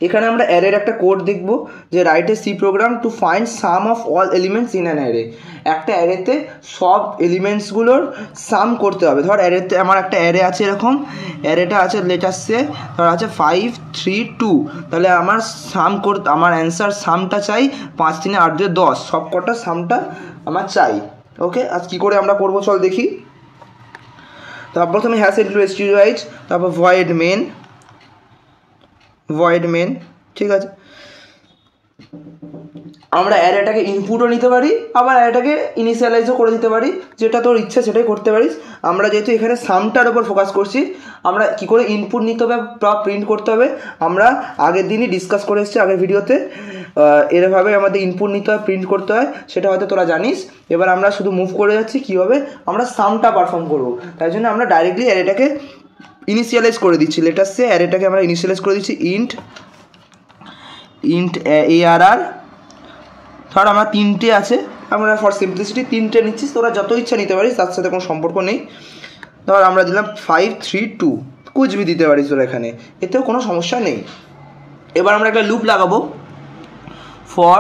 এখানে আমরা অ্যারের একটা কোড দেখব যে write a C program to find sum of all elements in an array. একটা অ্যারেতে সব এলিমেন্টসগুলোর সাম করতে হবে। ধর অ্যারেতে আমার একটা অ্যারে আছে, এরকম অ্যারেটা আছে, লেটার্সে ধর আছে 5 3 2, তাহলে আমার সাম করতে, আমার অ্যান্সার সামটা চাই 5 3 8 2 10, সব কটা সামটা আমার চাই। ওকে, আজ কী করে আমরা করবো চল দেখি। তারপর প্রথমে হ্যাশ ইনক্লুড স্টিরিওয়াইজ, তারপর ভয়েড মেন, ঠিক আছে। আমরা অ্যারেটাকে ইনপুটও নিতে পারি, আবার অ্যারেটাকে ইনিশিয়ালাইজও করে দিতে পারি, যেটা তোর ইচ্ছা সেটাই করতে পারিস। আমরা যেহেতু এখানে সামটার উপর ফোকাস করছি, আমরা কি করে ইনপুট নিতে হবে বা প্রিন্ট করতে হবে আমরা আগের দিনই ডিসকাস করে এসেছি আগের ভিডিওতে। এরভাবে আমাদের ইনপুট নিতে হয়, প্রিন্ট করতে হয়, সেটা হয়তো তোরা জানিস। এবার আমরা শুধু মুভ করে যাচ্ছি কীভাবে আমরা সামটা পারফর্ম করবো। তাই জন্য আমরা ডাইরেক্টলি অ্যারেটাকে ইনিশিয়ালাইজ করে দিচ্ছি। লেটার্সে অ্যারেটাকে আমরা ইনিশিয়ালাইজ করে দিচ্ছি ইন্ট ARR। ধর আমার 3টে আছে, আমরা ফর সিম্পলিসিটি 3টে নিচ্ছি, তোরা যত ইচ্ছা নিতে পারিস, তার সাথে কোনো সম্পর্ক নেই। ধর আমরা দিলাম 5 3 2, কুছ ভি দিতে পারিস তোরা এখানে, এতেও কোনো সমস্যা নেই। এবার আমরা একটা লুপ লাগাবো ফর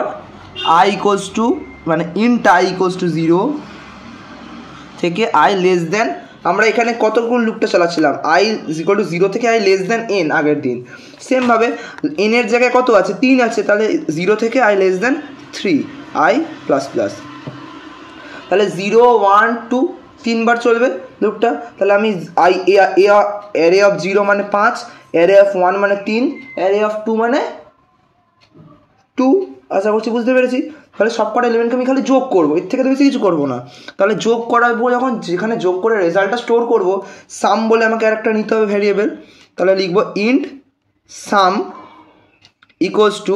i ইকুয়ালস টু, মানে ইন্ট i ইকুয়ালস টু 0 থেকে i লেস দেন, আমরা এখানে কতগুলো লুপটা চালাচ্ছিলাম, i ইকুয়াল টু 0 থেকে i লেস দেন n আগের দিন। সেমভাবে n এর জায়গায় কত আছে, 3 আছে, তাহলে 0 থেকে i less than 3 i plus plus, তাহলে 0 1 2 3বার চলবে লুপটা। তাহলে আমি অ্যারে অফ 0 মানে 5, অ্যারে অফ 1 মানে 3, অ্যারে অফ 2 মানে 2, আশা করছি বুঝতে পেরেছি। তাহলে সব কটা এলিমেন্টকে আমি খালি যোগ করবো, এর থেকে তো বেশি কিছু করবো না। তাহলে যোগ করাবো যখন, যেখানে যোগ করে রেজাল্টটা স্টোর করবো, সাম বলে আমাকে আরেকটা নিতে হবে ভ্যারিয়েবল। তাহলে লিখবো ইন্ট সাম ইকুয়ালস টু,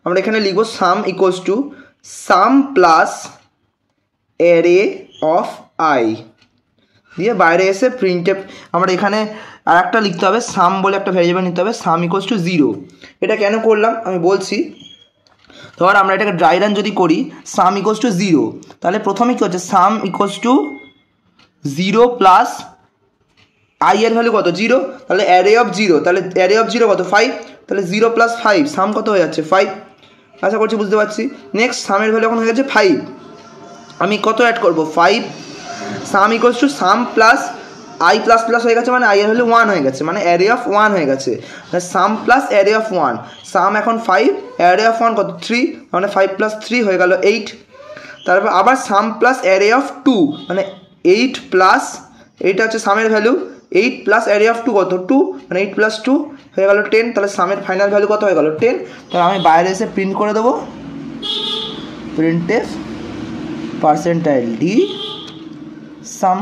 আমরা এখানে লিখবো sum equals to sum plus array of i, দিয়ে বাইরে এসে প্রিন্টে আমরা এখানে আর একটা লিখতে হবে, সাম বলে একটা ভ্যারিয়েবল নিতে হবে, সাম ইকুয়ালস টু 0। এটা কেন করলাম আমি বলছি। ধর আমরা এটাকে ড্রাই রান যদি করি, সাম ইকুয়ালস টু 0, তাহলে প্রথমে কী হচ্ছে, সাম ইকুয়ালস টু 0 প্লাস আই এর ভ্যালু কত 0, তাহলে অ্যারে অফ 0, তাহলে অ্যারে অফ 0 কত 5, তাহলে 0 প্লাস 5 সাম কত হয়ে যাচ্ছে 5, আশা করছি বুঝতে পারছি। নেক্সট সামের ভ্যালু এখন হয়ে গেছে 5, আমি কত অ্যাড করবো 5, sum equals to sum plus i plus plus হয়ে গেছে, মানে আই এর ভ্যালু 1 হয়ে গেছে, মানে অ্যারে অফ 1 হয়ে গেছে। সাম প্লাস অ্যারে অফ 1, সাম এখন 5, অ্যারে অফ 1 কত 3, মানে 5 প্লাস 3 হয়ে গেল 8। তারপর আবার সাম প্লাস অ্যারে অফ 2, মানে 8 প্লাস, এইটা হচ্ছে সামের ভ্যালু, 8 প্লাস অ্যারে অফ 2 কত 2, মানে 8 প্লাস 2 হয়ে গেল 10। তাহলে সামের ফাইনাল ভ্যালু কত হয়ে গেল 10। তাহলে আমি বাইরে এসে প্রিন্ট করে দেবো, প্রিন্টএফ %d সাম,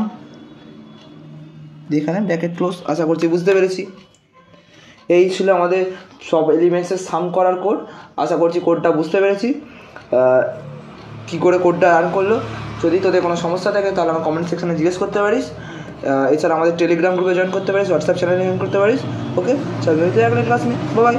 এখানে ব্র্যাকেট ক্লোজ। আশা করছি বুঝতে পেরেছি। এই ছিল আমাদের সব এলিমেন্টসের সাম করার কোড। আশা করছি কোডটা বুঝতে পেরেছি, কী করে কোডটা রান করলো। যদি তোদের কোনো সমস্যা থাকে তাহলে আমার কমেন্ট সেকশনে জিজ্ঞেস করতে পারিস। এছাড়া আমাদের টেলিগ্রাম গ্রুপে জয়েন করতে পারিস, হোয়াটসঅ্যাপ চ্যানেলে জয়েন করতে পারিস। ওকে, চল মিলতে থাকলে ক্লাস নিয়ে, বাই।